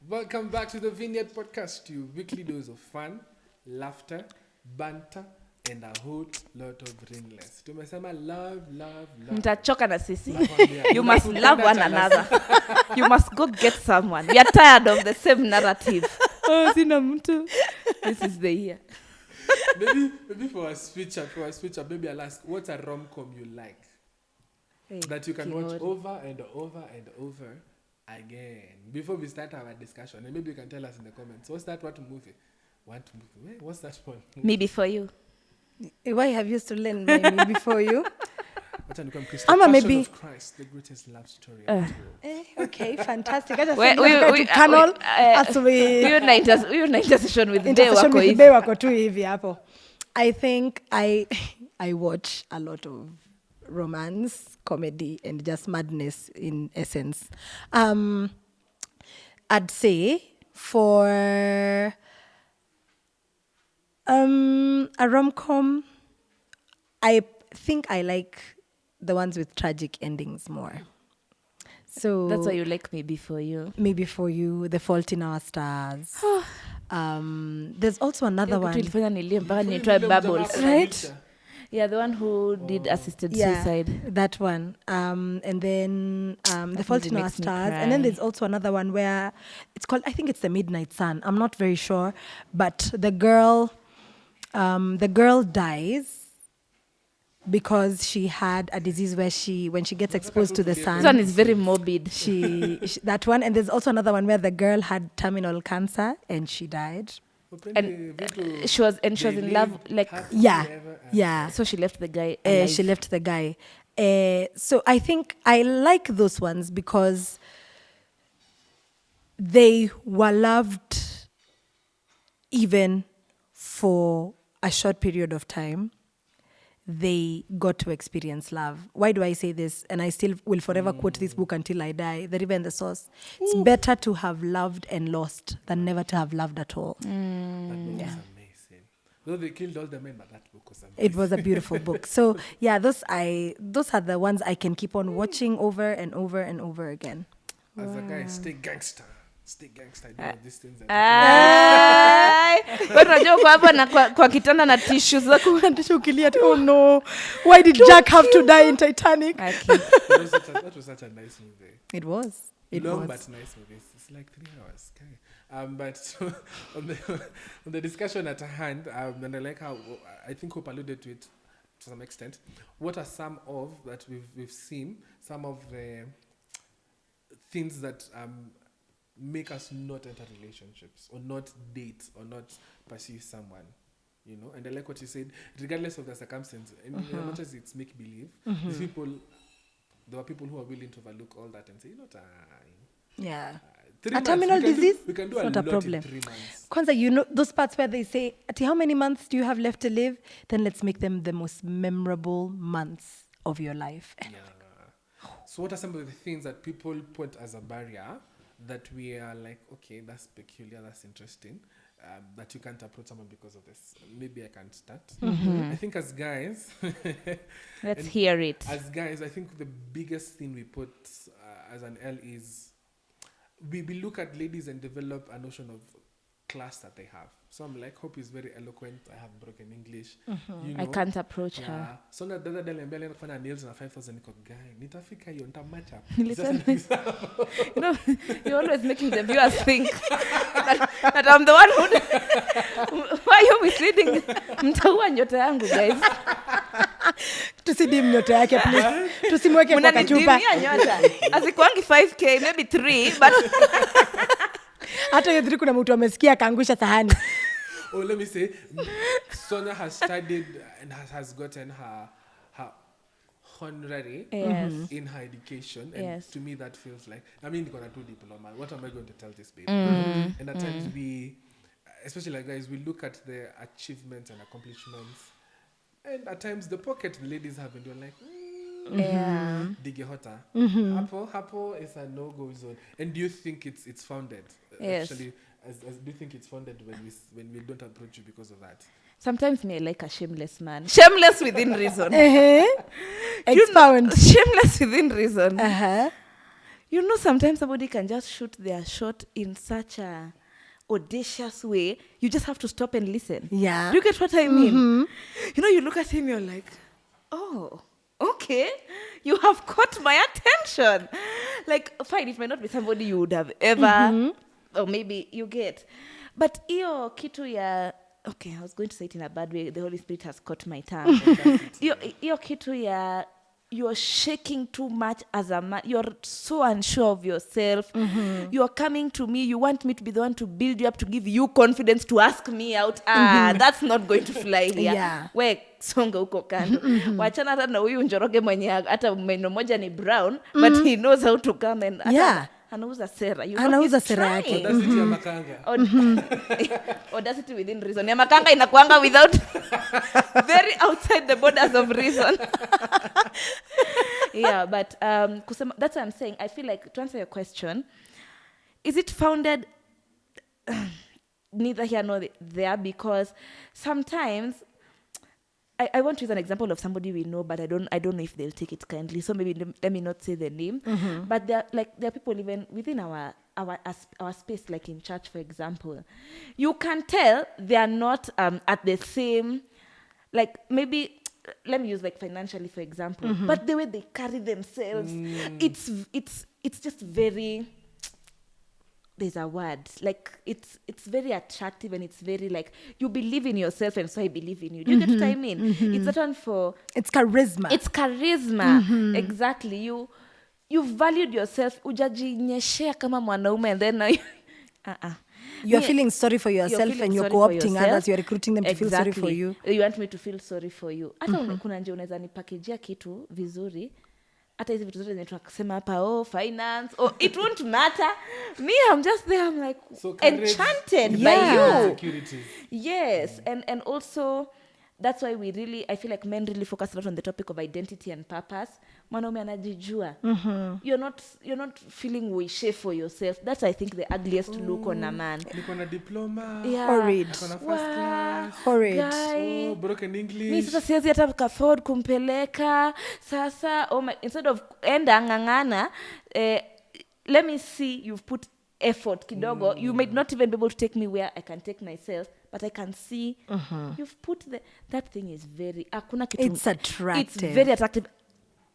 Welcome back to the Vineyard podcast, your weekly dose of fun, laughter, banter, and a whole lot of ringless. Tumesema love. Mtachoka na sisi. Nakwambia. You must love one another. You must go get someone. We are tired of the same narrative. Oh, sina mtu. This is the year. maybe for a switch up, maybe I'll ask, what's a rom-com you like? Hey, that you can watch over and over and over again. Before we start our discussion, and maybe you can tell us in the comments, what's that one movie? What's that one? Me Before You. Why have you stolen my Me Before You? Ama maybe of Christ, the greatest love story. Okay, fantastic. Huyo na intercession with Day wako tu hivi hapo. I think I watch a lot of romance, comedy, and just madness in essence. I'd say for a rom-com, I think I like the ones with tragic endings more. So that's why you like Me Before You. Me Before You, The Fault in Our Stars. There's also another one. Bubbles, right? Yeah, the one who did assisted suicide. That one. And then The Fault in Our Stars. And then there's also another one where it's called, I think it's The Midnight Sun. I'm not very sure. But the girl dies because she had a disease where when she gets exposed to the sun. This one is very morbid. She that one. And there's also another one where the girl had terminal cancer and she died. And she was in love, like yeah. So she left the guy. So I think I like those ones because they were loved even for a short period of time. They got to experience love. Why do I say this? And I still will forever quote this book until I die, The River and the Source. It's better to have loved and lost than never to have loved at all. That book is amazing. Though they killed all the men, but that book was amazing. It was a beautiful book. So yeah, those are the ones I can keep on watching over and over and over again. As a guy, stay gangster. These things. Unajua kwa hapa na kwa kitanda na tissues zako unataka ukilia oh no, why did Jack have to die in Titanic? That was such a nice movie. It was long but nice movie. It's like 3 hours. Okay. But so on the discussion at hand, and I like how I think Hope alluded to it to some extent. What are some of that we've seen? Some of the things that make us not enter relationships or not date or not pursue someone, you know. And I like what you said, regardless of the circumstance, and as much as it's make believe, there were people who are willing to overlook all that and say, a terminal disease, we can do it's a not a lot problem. in 3 months. Kwanza, you know those parts where they say, how many months do you have left to live? Then let's make them the most memorable months of your life. So what are some of the things that people put as a barrier that we are like, okay, that's peculiar, that's interesting, that you can't approach someone because of this? Maybe I can start. I think as guys, let's hear it. As guys, I think the biggest thing we put as an L is we look at ladies and develop a notion of class that they have. So I'm like, Hope is very eloquent. I have broken English. You know? I can't approach her. So na dada dele mbele nafanya nails na 5,000 niko guy. Nitafika hiyo nitamacha. You know, you're always making the viewers think that I'm the one who why are you misleading? Mtaua nyota yangu, guys. Tusidim nyota yake please. Tusimweke kwa kachupa. Mnanidimia nyota. Azikuangi 5k, maybe 3, but hata hiyo 3 kuna mtu amesikia kaangusha sahani. Oh, let me say, Sonia has studied and has gotten her honorary in her education. And to me, that feels like, I mean, you're going to do diploma. What am I going to tell this baby? And at times we, especially like guys, we look at the achievements and accomplishments. And at times the pocket the ladies have been doing like, Digehota. Hapo is a no-go zone. And do you think it's founded? Yes. Actually, do you think it's founded when we don't approach you because of that? sometimes me I like a shameless man. Shameless within reason. Expound. Shameless within reason. Uh-huh. You know, sometimes somebody can just shoot their shot in such a audacious way. You just have to stop and listen. Yeah. Do you get what I mean? You know, you look at him, you're like, oh, okay. You have caught my attention. Like, fine, it might not be somebody you would have ever, or maybe you get. But iyo kitu ya, okay, I was going to say it in a bad way. The Holy Spirit has caught my tongue. Iyo kitu ya, you're shaking too much as a man. You're so unsure of yourself. You're coming to me. You want me to be the one to build you up, to give you confidence, to ask me out. That's not going to fly here. Yeah. We songa huko kando. Wachana hata na huyu njoroge mwenye hata meno moja ni brown, but he knows how to come and anauza sera. You know, Anauza sera yake. Audacity ya makanga. Audacity within reason. Ya makanga inakuanga without very outside the borders of reason. Yeah, but that's what I'm saying. I feel like, to answer your question, is it founded neither here nor there? Because sometimes I want to use an example of somebody we know, but I don't know if they'll take it kindly. So maybe let me not say the name. But there are people even within our space, like in church, for example. You can tell they are not at the same, like maybe. Let me use like financially, for example. But the way they carry themselves, it's just very. There's a word, like it's very attractive, and it's very like you believe in yourself, and so I believe in you. Do you get what I mean? It's that one for. It's charisma. It's charisma. Exactly. You valued yourself. Ujajinyeshea kama mwanaume, and then now you're feeling sorry for yourself, and you're co-opting others. You're recruiting them to feel sorry for you. You want me to feel sorry for you. Hata kuna njia unaweza nipakejia kitu vizuri. Hata hizi vitu zote zinatoka kusema hapa, finance, it won't matter. Me, I'm just there. I'm like so enchanted by you. Securities. Yes, and also that's why I feel like men really focus a lot on the topic of identity and purpose. Mwanaume anajijua. You're not feeling wishy for yourself. That's, I think, the ugliest look on a man. Niko na diploma. Yeah. Horrid. Niko na first class. Horrid. Guy. Broken English. Mi sasa siwezi hata afford kumpeleka. Sasa, instead of enda ngangana, let me see you've put effort kidogo. You might not even be able to take me where I can take myself, but I can see you've put that thing is very it's attractive. It's very attractive.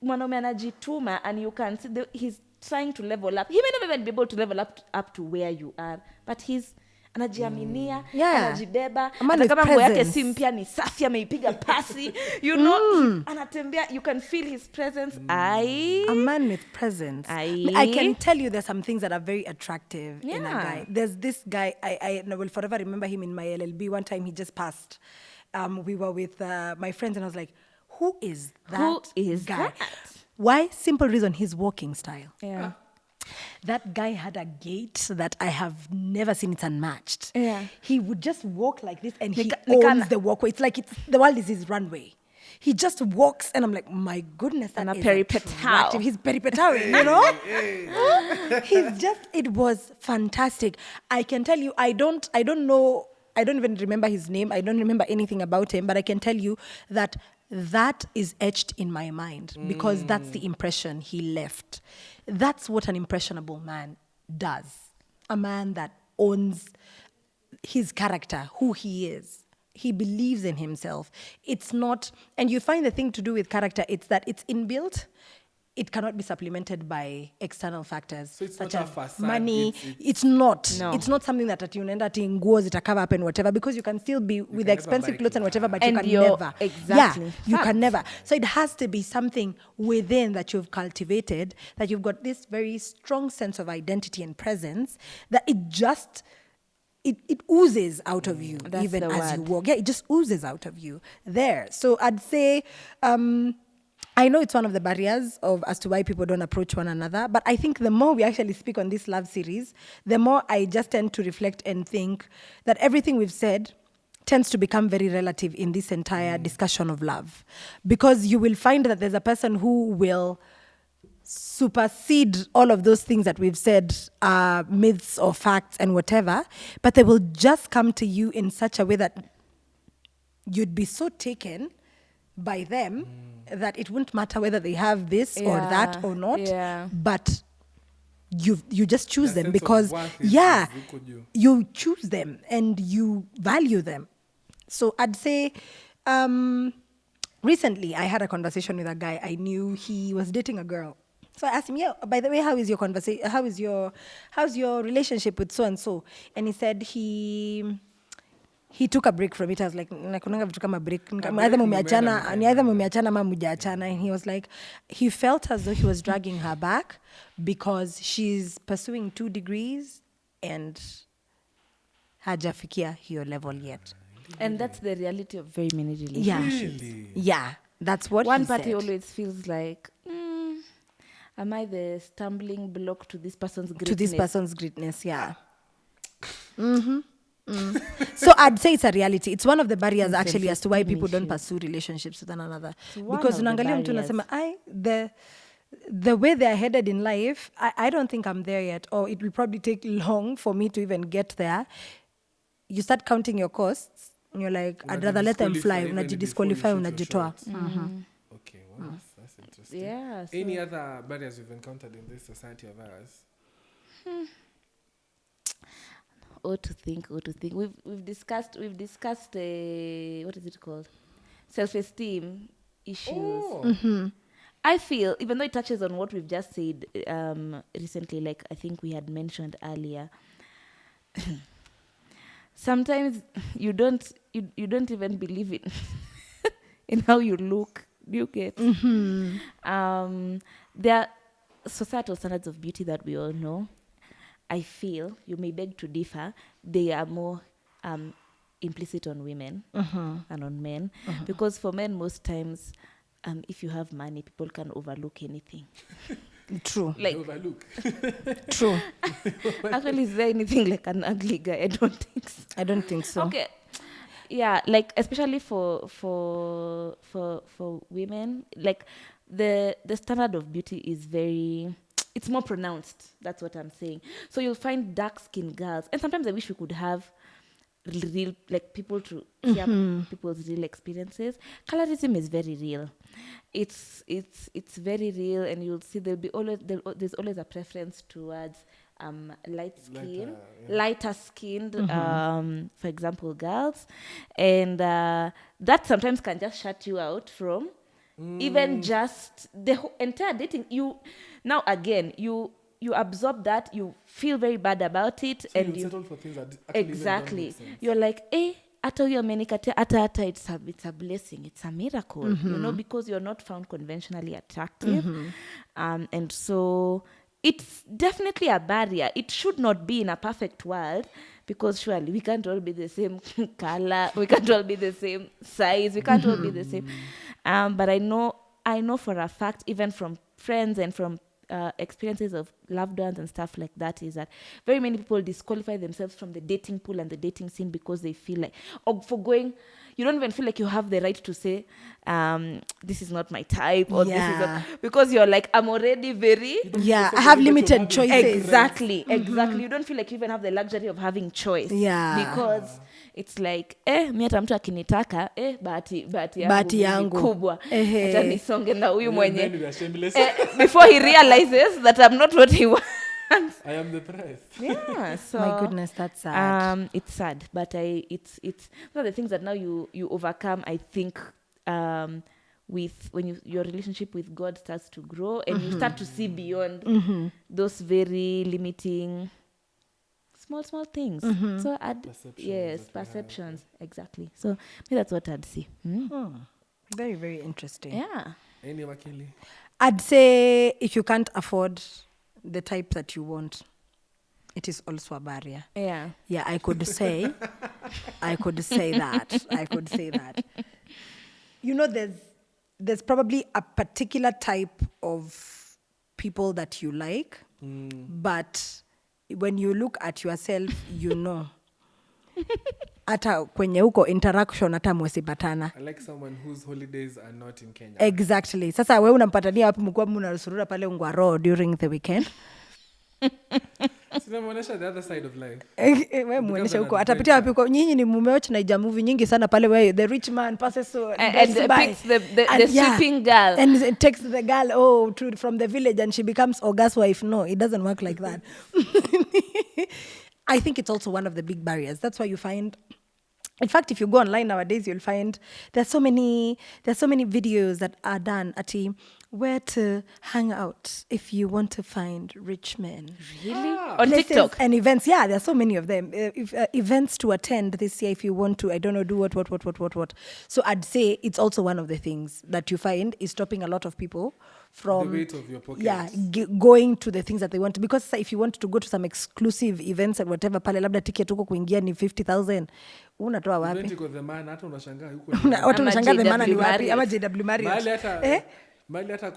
Mwanaume anajituma, and you can see he's trying to level up. He may not even be able to level up to where you are, but he's anajiaminia, anajibeba, hata kama nguo yake si mpya ni safi, ameipiga pasi, you know, anatembea, you can feel his presence. A man with presence. I can tell you there's some things that are very attractive in a guy. There's this guy, I will forever remember him in my LLB. One time he just passed. We were with my friends, and I was like, who is that guy? That? Why? Simple reason, his walking style. Yeah. That guy had a gait that I have never seen. It's unmatched. Yeah. He would just walk like this, and he owns the walkway. It's like the world is his runway. He just walks, and I'm like, my goodness, that is attractive. He's peripetao, you know? It was fantastic. I can tell you, I don't even remember his name. I don't remember anything about him, but I can tell you that is etched in my mind because that's the impression he left. That's what an impressionable man does. A man that owns his character, who he is. He believes in himself. It's not, and you find the thing to do with character, it's that it's inbuilt. It cannot be supplemented by external factors so it's such not as a facade, money. It's not. No. It's not something that unaenda ati nguo zitacover up and whatever, because you can still be with expensive clothes and whatever, but you can never. Exactly. Yeah, you can never. So it has to be something within that you've cultivated, that you've got this very strong sense of identity and presence, that it oozes out of you. That's even as word. you walk. Yeah, it just oozes out of you there. So I'd say, I know it's one of the barriers as to why people don't approach one another, but I think the more we actually speak on this love series, the more I just tend to reflect and think that everything we've said tends to become very relative in this entire discussion of love. Because you will find that there's a person who will supersede all of those things that we've said, myths or facts and whatever, but they will just come to you in such a way that you'd be so taken by them that it wouldn't matter whether they have this or that or not. Yeah. But you just choose them That sense of because worth is equal you. you choose them and you value them. So I'd say recently I had a conversation with a guy. I knew he was dating a girl. So I asked him, by the way, how's your relationship with so and so? And he said he took a break from it. I was like, nakunanga vitu kama break. Either mumeachana ama mujaachana. And he was like, he felt as though he was dragging her back because she's pursuing 2 degrees and hajafikia hiyo level yet. And that's the reality of very many relationships. Really? Yeah, that's what One he party said. always feels like, am I the stumbling block to this person's greatness? To this person's greatness, yeah. So I'd say it's a reality. It's one of the barriers actually as to why people don't pursue relationships with one another. Because unaangalia mtu unasema, the way they're headed in life, I don't think I'm there yet, or it will probably take long for me to even get there. You start counting your costs, and you're like, I'd rather let them fly. Unajidisqualify, unajitoa. Okay, well, that's interesting. Yeah. So Any other barriers you've encountered in this society of ours? What to think. We've discussed what is it called? Self-esteem issues. Oh. I feel, even though it touches on what we've just said recently, like I think we had mentioned earlier, sometimes you don't even believe in how you look. Do you get? There are societal standards of beauty that we all know. I feel, you may beg to differ, they are more implicit on women than on men. Because for men, most times, if you have money, people can overlook anything. True. Like, overlook. True. Actually, is there anything like an ugly guy? I don't think so. Okay. Yeah, like especially for women, like the standard of beauty is it's more pronounced. That's what I'm saying. So you'll find dark-skinned girls, and sometimes I wish we could have real, like, people to hear people's real experiences. Colorism is very real. It's very real, and you'll see there's always a preference towards lighter skinned, for example, girls, and that sometimes can just shut you out from even just the entire dating. You absorb that, you feel very bad about it, so and you settle for things that actually exactly even don't make sense. You're like, hata huyo amenikatia, hata it's a blessing, it's a miracle, because you're not found conventionally attractive. And so it's definitely a barrier. It should not be in a perfect world, because surely we can't all be the same color, we can't all be the same size, we can't all be the same. But I know for a fact, even from friends and from experiences of loved ones and stuff like that, is that very many people disqualify themselves from the dating pool and the dating scene because they feel like, you don't even feel like you have the right to say, this is not my type, or this is not, because you're like, I'm already very... Yeah, I have limited choices. Exactly. You don't feel like you even have the luxury of having choice. Yeah. Because it's like, mi hata mtu akinitaka, bahati yangu kubwa. Acha nisonge na huyu mwenye. Before he realizes that I'm not what he wants. I am the price. Yeah, so my goodness, that's sad. It's sad, but it's one of the things that now you overcome. I think with when your relationship with God starts to grow, and you start to see beyond those very limiting small things. So perceptions, exactly. So maybe that's what I'd see. Very, very interesting. Yeah. Any Wakili? I'd say if you can't afford the type that you want, it is also a barrier. Yeah. Yeah, I could say that. There's probably a particular type of people that you like, but when you look at yourself, hata kwenye huko interaction hata mwesipatana. I like someone whose holidays are not in Kenya. Exactly. Sasa wewe unampatania wapi mkua mnasurura pale Ungwaro during the weekend? Sinamuonesha the other side of life. We muonesha huko atapitia wapi huko? Nyinyi ni mumeoch na ija movie nyingi sana pale where the rich man passes so and picks the sleeping girl and it takes the girl from the village and she becomes August's wife. No, it doesn't work like that. I think it's also one of the big barriers. That's why you find, in fact, if you go online nowadays, you'll find there's so many videos that are done at where to hang out if you want to find rich men. Really? On Places TikTok? and events. Yeah, there are so many of them. Events to attend this year if you want to, I don't know, do what. So I'd say it's also one of the things that you find is stopping a lot of people from the weight of your pocket. Yeah, going to the things that they want to. Because if you want to go to some exclusive events and whatever, pale labda ticket huko kuingia ni 50,000. Unatoa wapi? Event iko the man, hata unashangaa huko. Watu wanashangaa the man ni wapi? Marriott. Ama JW Marriott. Mali hata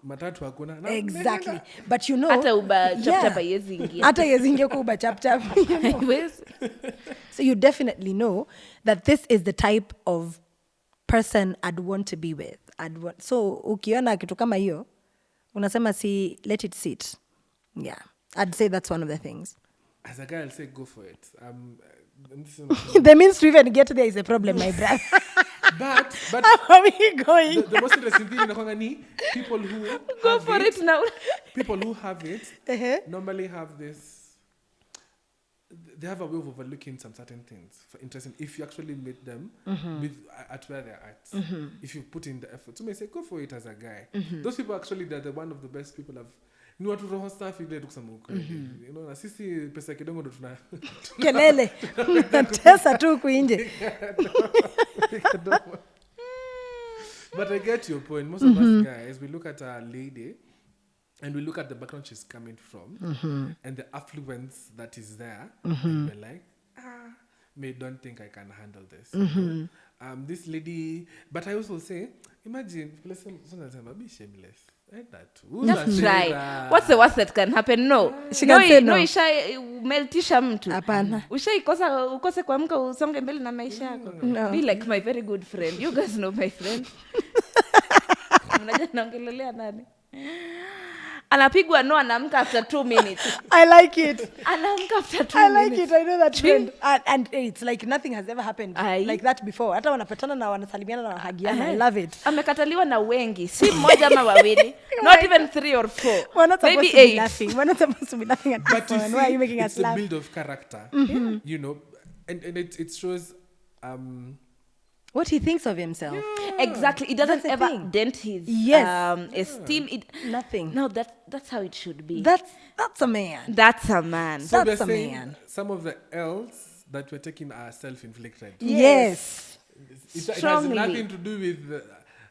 matatu hakuna. Exactly. But you know, hata Uber chapter haiwezi ingia. hata haiwezi ingia kwa Uber chapter. Haiwezi. So you definitely know that this is the type of person I'd want to be with. So ukiona kitu kama hiyo, unasema let it sit. Yeah. I'd say that's one of the things. As a guy, I'll say go for it. The means to even get there is a problem, my brother. But how are we going? The most interesting thing inakwanga ni people who Go for it now. People who have it normally have this. They have a way of overlooking some certain things. For interesting, if you actually meet them at where they're at, if you put in the effort, you may say, go for it as a guy. Those people actually, they're one of the best people I've. Ni watu roho safi ile tukusema ukweli. You know, na sisi pesa kidogo ndo tuna kelele. Natesa tu kuinje. But I get your point. Most of us guys, we look at a lady and we look at the background she's coming from and the affluence that is there. And we're like, me don't think I can handle this. This lady, but I also say, imagine, be shameless. Just try. What's the worst that can happen? No. She can say no. Meltisha mtu. Hapana. Ushaikosa ukose kuamka usonge mbele na maisha yako. No. Be like my very good friend. You guys know my friend. Unajua naongelelea nani? Anapigwa no, anaamka after 2 minutes. I like it. Anaamka after 2 minutes. I like it. I know that trend. And it's like nothing has ever happened like that before. Hata wanapatana na wanasalimiana na wanahagiana. I love it. Amekataliwa na wengi. Si mmoja ama wawili. Not even 3 or 4. We're not Maybe supposed to be 8. laughing. We're not supposed to be laughing at this one. Why are you making us laugh? It's a build of character. You know, and it shows what he thinks of himself. Yeah. Exactly. It doesn't ever dent his esteem. Nothing. No, that's how it should be. That's a man. That's a man. So that's a saying man. Some of the L's that we're taking are self-inflicted. Yes. It has nothing to do with...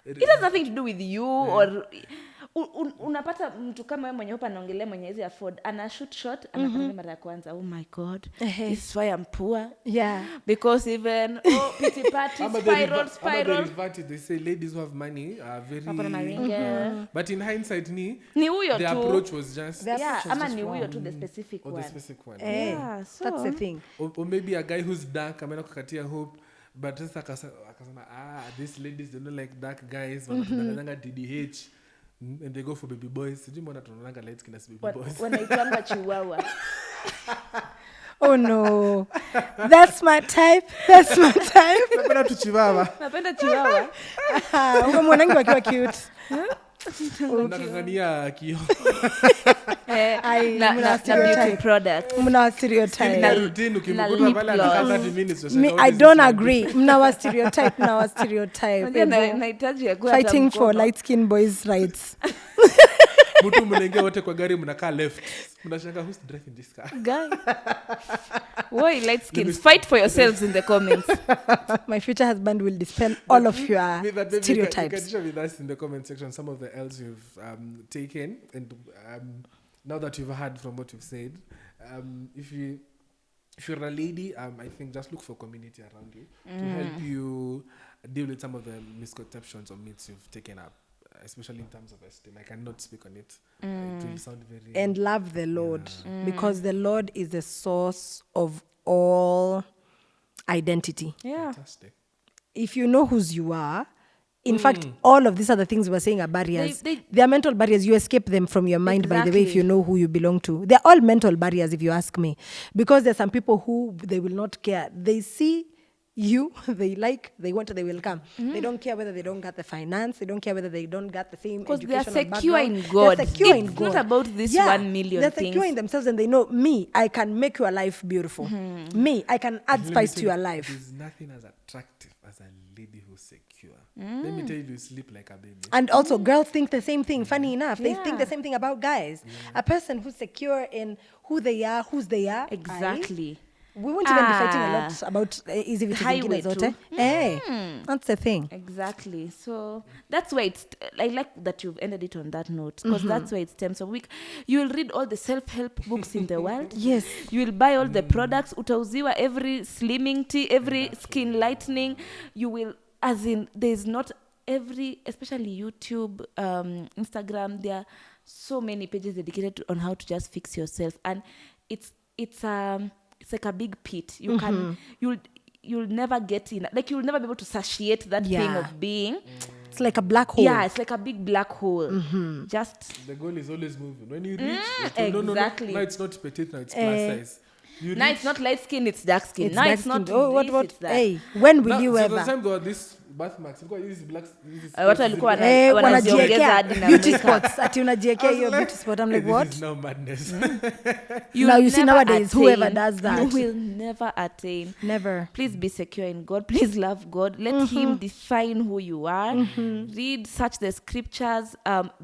it has nothing to do with you or... unapata mtu kama wewe mwenye hapa anaongelea mwenye hizi afford ana shoot shot anakwambia mara ya kwanza, oh my god, this is why I'm poor, because even pity party spiral they say ladies who have money are very but in hindsight ni huyo the tu approach was just ama ni huyo tu the specific one. So that's the thing. Or maybe a guy who's dark ameenda kukatia hope, but sasa akasema these ladies they don't like dark guys, wanataka DDH and they go for baby boys. Sijui mbona tunaonanga light skin as baby boys. Wanaitanga chihuahua. Oh no. That's my type. Napenda tu chihuahua. Napenda chihuahua. Uko mwanangu akiwa cute. Nakangania kio. Na beauty products. Mna stereotype. Na routine ukimkuta pale anakaa 30 minutes. I don't agree. Mna stereotype. Nahitaji ya kuwa fighting for light skin boys rights. Mtu mnaingia wote kwa gari mnakaa left. Mnashanga who's driving this car? Guy. Why light skins? Fight for yourselves in the comments. My future husband will dispel all of your stereotypes. You can share with us in the comment section some of the L's you've taken, and now that you've heard from what you've said, if you're a lady, I think just look for community around you to help you deal with some of the misconceptions or myths you've taken up, especially in terms of esteem. I cannot speak on it. It will sound very... And love the Lord, because the Lord is the source of all identity. Yeah. Fantastic. If you know whose you are, In fact, all of these other things we're saying are barriers. They are mental barriers. You escape them from your mind, by the way, if you know who you belong to. They're all mental barriers, if you ask me. Because there's some people who, they will not care. They see you, they want, they will come. They don't care whether they don't get the finance. They don't care whether they don't get the same educational background. Because they are secure in God. They're secure in God. It's not about this 1 million they're things. secure in themselves, and they know, me, I can make your life beautiful. Me, I can add spice to your life. There's nothing as attractive as a lady who's secure. Let me tell you sleep like a baby. And also, girls think the same thing. Funny enough, they think the same thing about guys. A person who's secure in who they are, whose they are. Exactly. We won't even be fighting a lot about easy vitu zingine zote. Hey, that's the thing. Exactly. So that's why I like that you've ended it on that note, because that's why it stems from you will read all the self-help books in the world. Yes. You will buy all the products. Utauziwa every slimming tea, every skin lightening. You will, as in, there's not every, especially YouTube, Instagram, there are so many pages dedicated on how to just fix yourself. And it's like a big pit. You can you'll never get in, like you'll never be able to satiate that thing of being. It's like a black hole. Yeah, it's like a big black hole. Just the goal is always moving. When you reach, exactly. No, it's not petite, now it's plus size. Now it's not light skin, it's dark skin. It's now dark it's not skin. what? It's that. Hey, when will you so ever? the time there were this birthmarks. Because this black. Watu walikuwa wanajiekea hadi na beauty makeup. spots. Ati unajiekea hiyo beauty spot. I'm like, what? This is no madness. Now you see nowadays, whoever does that. You will never attain. Never. Please be secure in God. Please love God. Let Him define who you are. Read, search the scriptures.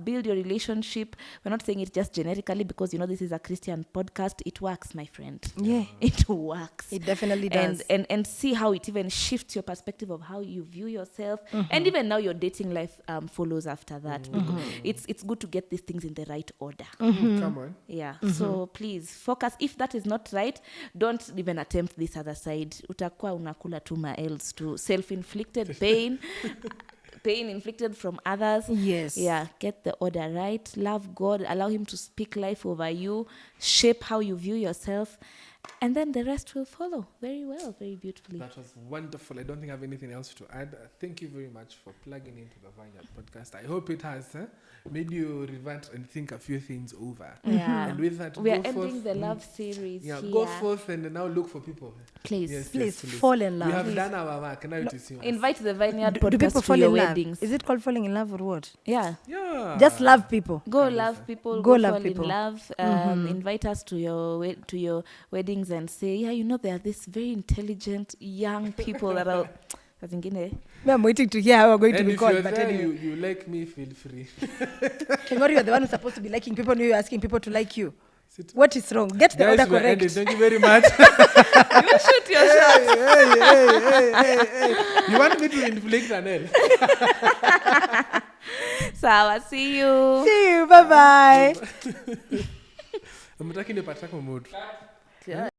Build your relationship. We're not saying it just generically because, this is a Christian podcast. It works, my friend. Yeah. It works. It definitely does. And see how it even shifts your perspective of how you view yourself. And even now your dating life follows after that. It's good to get these things in the right order. Come on. Yeah. So please focus. If that is not right, don't even attempt this other side. Utakuwa unakula tu maels to self-inflicted pain. Pain inflicted from others. Yes. Yeah. Get the order right. Love God. Allow Him to speak life over you. Shape how you view yourself. And then the rest will follow very well, very beautifully. That was wonderful. I don't think I have anything else to add. Thank you very much for plugging into the Vineyard podcast. I hope it has made you revert and think a few things over. Yeah. And with that, we are go ending forth. the love series here. Go forth and now look for people. Please. Yes, Please please. fall in love. We have done our work. Now it is yours. Invite the Vineyard Do podcast people to fall your in love? weddings. Is it called falling in love or what? Yeah. Yeah. Just love people. Go love people. Go Go love fall people. in love. Invite us to your weddings and say, there are these very intelligent young people that are. I'm waiting to hear how we're going to And be if called. you're But there, anyway, you like me, feel free. Kengori, you're the one who's supposed to be liking people. You're asking people to like you. What is wrong? Get the Guys, order we're correct. ending. Thank you very much. You shoot your shot. Hey. You want me to inflict an L? Sawa, see you. See you. Bye-bye. I'm talking about Patako mode. Yeah.